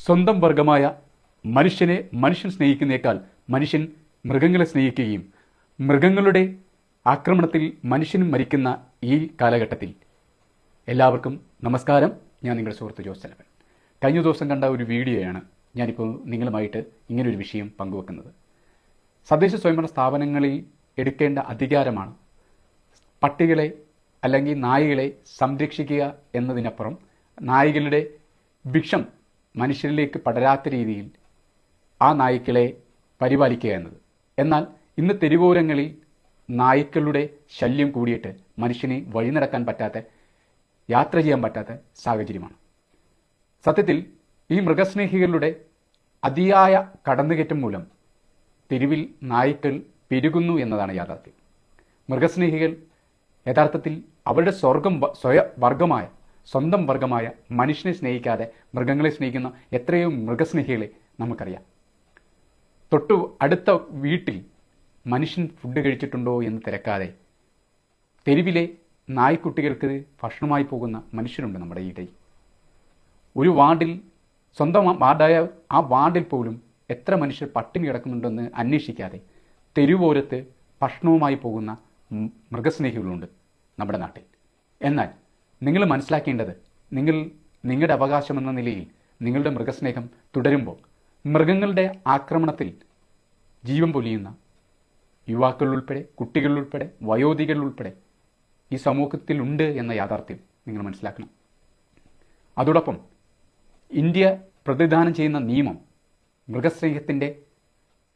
സ്വന്തം വർഗമായ മനുഷ്യനെ മനുഷ്യൻ സ്നേഹിക്കുന്നേക്കാൾ മനുഷ്യൻ മൃഗങ്ങളെ സ്നേഹിക്കുകയും മൃഗങ്ങളുടെ ആക്രമണത്തിൽ മനുഷ്യനും മരിക്കുന്ന ഈ കാലഘട്ടത്തിൽ എല്ലാവർക്കും നമസ്കാരം. ഞാൻ നിങ്ങളുടെ സുഹൃത്ത് ജോസലവൻ. കഴിഞ്ഞ ദിവസം കണ്ട ഒരു വീഡിയോയാണ് ഞാനിപ്പോൾ നിങ്ങളുമായിട്ട് ഇങ്ങനൊരു വിഷയം പങ്കുവെക്കുന്നത്. തദ്ദേശ സ്വയംഭരണ സ്ഥാപനങ്ങളിൽ എടുക്കേണ്ട അധികാരമാണ് പട്ടികളെ അല്ലെങ്കിൽ നായകളെ സംരക്ഷിക്കുക എന്നതിനപ്പുറം നായകളുടെ വിഷം മനുഷ്യരിലേക്ക് പടരാത്ത രീതിയിൽ ആ നായ്ക്കളെ പരിപാലിക്കുക എന്നത്. എന്നാൽ ഇന്ന് തെരുവോരങ്ങളിൽ നായ്ക്കളുടെ ശല്യം കൂടിയിട്ട് മനുഷ്യനെ വഴി നടക്കാൻ പറ്റാത്ത, യാത്ര ചെയ്യാൻ പറ്റാത്ത സാഹചര്യമാണ്. സത്യത്തിൽ ഈ മൃഗസ്നേഹികളുടെ അതിയായ കടന്നുകയറ്റം മൂലം തെരുവിൽ നായ്ക്കൾ പെരുകുന്നു എന്നതാണ് യാഥാർത്ഥ്യം. മൃഗസ്നേഹികൾ യഥാർത്ഥത്തിൽ അവരുടെ സ്വന്തം വർഗമായ മനുഷ്യനെ സ്നേഹിക്കാതെ മൃഗങ്ങളെ സ്നേഹിക്കുന്ന എത്രയോ മൃഗസ്നേഹികളെ നമുക്കറിയാം. തൊട്ടു അടുത്ത വീട്ടിൽ മനുഷ്യൻ ഫുഡ് കഴിച്ചിട്ടുണ്ടോ എന്ന് തിരക്കാതെ തെരുവിലെ നായ്ക്കുട്ടികൾക്ക് ഭക്ഷണമായി പോകുന്ന മനുഷ്യരുണ്ട് നമ്മുടെ ഇടയിൽ. ഒരു വാർഡിൽ, സ്വന്തം വാർഡായ ആ വാർഡിൽ പോലും എത്ര മനുഷ്യർ പട്ടിണി കിടക്കുന്നുണ്ടെന്ന് അന്വേഷിക്കാതെ തെരുവോരത്ത് ഭക്ഷണവുമായി പോകുന്ന മൃഗസ്നേഹികളുണ്ട് നമ്മുടെ നാട്ടിൽ. എന്നാൽ നിങ്ങൾ മനസ്സിലാക്കേണ്ടത്, നിങ്ങളുടെ അവകാശമെന്ന നിലയിൽ നിങ്ങളുടെ മൃഗസ്നേഹം തുടരുമ്പോൾ മൃഗങ്ങളുടെ ആക്രമണത്തിൽ ജീവൻ പൊലിയുന്ന യുവാക്കളുൾപ്പെടെ, കുട്ടികളുൾപ്പെടെ, വയോധികരുൾപ്പെടെ ഈ സമൂഹത്തിലുണ്ട് എന്ന യാഥാർത്ഥ്യം നിങ്ങൾ മനസ്സിലാക്കണം. അതോടൊപ്പം ഇന്ത്യ പ്രതിദാനം ചെയ്യുന്ന നിയമം മൃഗസ്നേഹത്തിൻ്റെ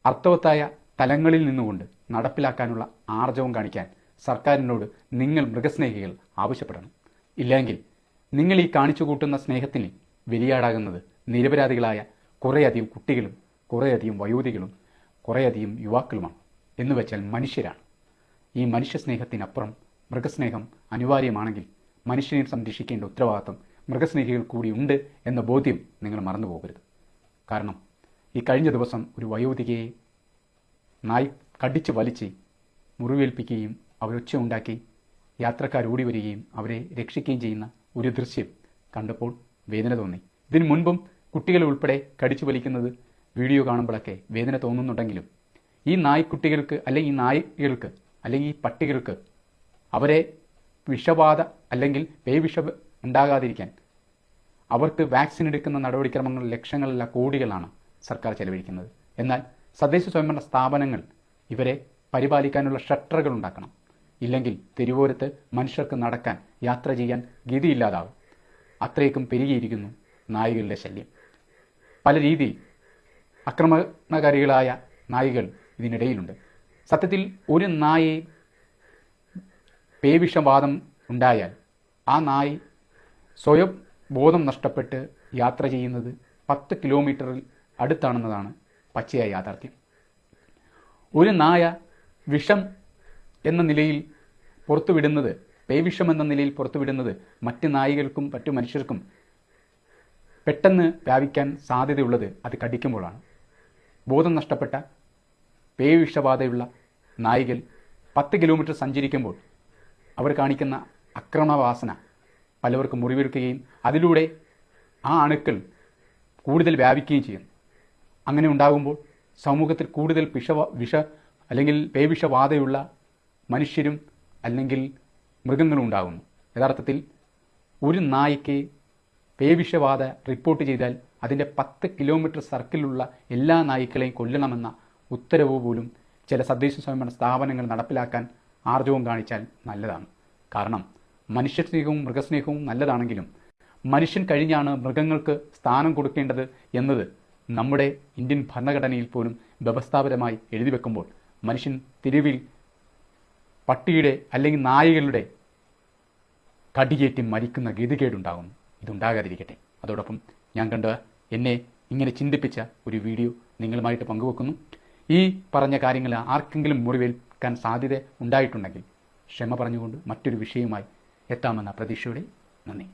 അർത്ഥവത്തായ തലങ്ങളിൽ നിന്നുകൊണ്ട് നടപ്പിലാക്കാനുള്ള ആർജവം കാണിക്കാൻ സർക്കാരിനോട് നിങ്ങൾ മൃഗസ്നേഹികൾ ആവശ്യപ്പെടണം. ഇല്ലെങ്കിൽ നിങ്ങൾ ഈ കാണിച്ചു കൂട്ടുന്ന സ്നേഹത്തിന് ബലിയാടാകുന്നത് നിരപരാധികളായ കുറേയധികം കുട്ടികളും കുറേയധികം വയോധികളും കുറേയധികം യുവാക്കളുമാണ്. എന്ന് വെച്ചാൽ മനുഷ്യരാണ്. ഈ മനുഷ്യ സ്നേഹത്തിനപ്പുറം മൃഗസ്നേഹം അനിവാര്യമാണെങ്കിൽ മനുഷ്യനെ സംരക്ഷിക്കേണ്ട ഉത്തരവാദിത്വം മൃഗസ്നേഹികൾ കൂടി ഉണ്ട് എന്ന ബോധ്യം നിങ്ങൾ മറന്നു പോകരുത്. കാരണം ഈ കഴിഞ്ഞ ദിവസം ഒരു വയോധികയെ നായ് കടിച്ച് വലിച്ച് മുറിവേൽപ്പിക്കുകയും അവരൊച്ച ഉണ്ടാക്കി യാത്രക്കാർ ഓടി വരികയും അവരെ രക്ഷിക്കുകയും ചെയ്യുന്ന ഒരു ദൃശ്യം കണ്ടപ്പോൾ വേദന തോന്നി. ഇതിനു മുൻപും കുട്ടികളെ ഉൾപ്പെടെ കടിച്ചു വലിക്കുന്നത് വീഡിയോ കാണുമ്പോഴൊക്കെ വേദന തോന്നുന്നുണ്ടെങ്കിലും ഈ നായ്ക്കുട്ടികൾക്ക് അല്ലെങ്കിൽ ഈ നായ്ക്കൾക്ക് അല്ലെങ്കിൽ ഈ പട്ടികൾക്ക് അവരെ വിഷബാധ അല്ലെങ്കിൽ പേവിഷം ഉണ്ടാകാതിരിക്കാൻ അവർക്ക് വാക്സിൻ എടുക്കുന്ന നടപടിക്രമങ്ങൾ ലക്ഷങ്ങളല്ല കോടികളാണ് സർക്കാർ ചെലവഴിക്കുന്നത്. എന്നാൽ തദ്ദേശ സ്വയംഭരണ സ്ഥാപനങ്ങൾ ഇവരെ പരിപാലിക്കാനുള്ള ഷട്ടറുകൾ ഉണ്ടാക്കണം. ഇല്ലെങ്കിൽ തെരുവോരത്ത് മനുഷ്യർക്ക് നടക്കാൻ, യാത്ര ചെയ്യാൻ ഗതിയില്ലാതാവും. അത്രയ്ക്കും പെരുകിയിരിക്കുന്നു നായ്ക്കളുടെ ശല്യം. പല രീതിയിൽ ആക്രമണകാരികളായ നായ്കൾ ഇതിനിടയിലുണ്ട്. സത്യത്തിൽ ഒരു നായെ പേവിഷബാധം ഉണ്ടായാൽ ആ നായ് സ്വയം ബോധം നഷ്ടപ്പെട്ട് യാത്ര ചെയ്യുന്നത് 10 കിലോമീറ്ററിൽ അടുത്താണെന്നതാണ് പച്ചയായ യാഥാർത്ഥ്യം. ഒരു നായ വിഷം എന്ന നിലയിൽ പുറത്തുവിടുന്നത്, പേവിഷം എന്ന നിലയിൽ പുറത്തുവിടുന്നത് മറ്റ് നായ്കൾക്കും മറ്റു മനുഷ്യർക്കും പെട്ടെന്ന് വ്യാപിക്കാൻ സാധ്യതയുള്ളത് അത് കടിക്കുമ്പോഴാണ്. ബോധം നഷ്ടപ്പെട്ട പേവിഷബാധയുള്ള നായ്കൾ 10 കിലോമീറ്റർ സഞ്ചരിക്കുമ്പോൾ അവർ കാണിക്കുന്ന ആക്രമണവാസന പലവർക്കും മുറിവേൽക്കുകയും അതിലൂടെ ആ അണുക്കൾ കൂടുതൽ വ്യാപിക്കുകയും ചെയ്യും. അങ്ങനെ ഉണ്ടാകുമ്പോൾ സമൂഹത്തിൽ കൂടുതൽ അല്ലെങ്കിൽ പേവിഷബാധയുള്ള മനുഷ്യരും അല്ലെങ്കിൽ മൃഗങ്ങളും ഉണ്ടാകുന്നു. യഥാർത്ഥത്തിൽ ഒരു നായ്ക്ക് പേവിഷബാധ റിപ്പോർട്ട് ചെയ്താൽ അതിൻ്റെ 10 കിലോമീറ്റർ സർക്കിളിലുള്ള എല്ലാ നായ്ക്കളെയും കൊല്ലണമെന്ന ഉത്തരവ് പോലും ചില തദ്ദേശ സ്വയംഭരണ സ്ഥാപനങ്ങൾ നടപ്പിലാക്കാൻ ആർജവം കാണിച്ചാൽ നല്ലതാണ്. കാരണം മനുഷ്യസ്നേഹവും മൃഗസ്നേഹവും നല്ലതാണെങ്കിലും മനുഷ്യൻ കഴിഞ്ഞാണ് മൃഗങ്ങൾക്ക് സ്ഥാനം കൊടുക്കേണ്ടത് എന്നത് നമ്മുടെ ഇന്ത്യൻ ഭരണഘടനയിൽ പോലും വ്യവസ്ഥാപരമായി എഴുതി വെക്കുമ്പോൾ മനുഷ്യൻ തെരുവിൽ പട്ടിയുടെ അല്ലെങ്കിൽ നായകളുടെ കടിയേറ്റി മരിക്കുന്ന ഗതികേടുണ്ടാകുന്നു. ഇതുണ്ടാകാതിരിക്കട്ടെ. അതോടൊപ്പം ഞാൻ കണ്ട എന്നെ ഇങ്ങനെ ചിന്തിപ്പിച്ച ഒരു വീഡിയോ നിങ്ങളുമായിട്ട് പങ്കുവെക്കുന്നു. ഈ പറഞ്ഞ കാര്യങ്ങൾ ആർക്കെങ്കിലും മുറിവേൽക്കാൻ സാധ്യത ഉണ്ടായിട്ടുണ്ടെങ്കിൽ ക്ഷമ പറഞ്ഞുകൊണ്ട് മറ്റൊരു വിഷയവുമായി എത്താമെന്ന പ്രതീക്ഷയോടെ നന്ദി.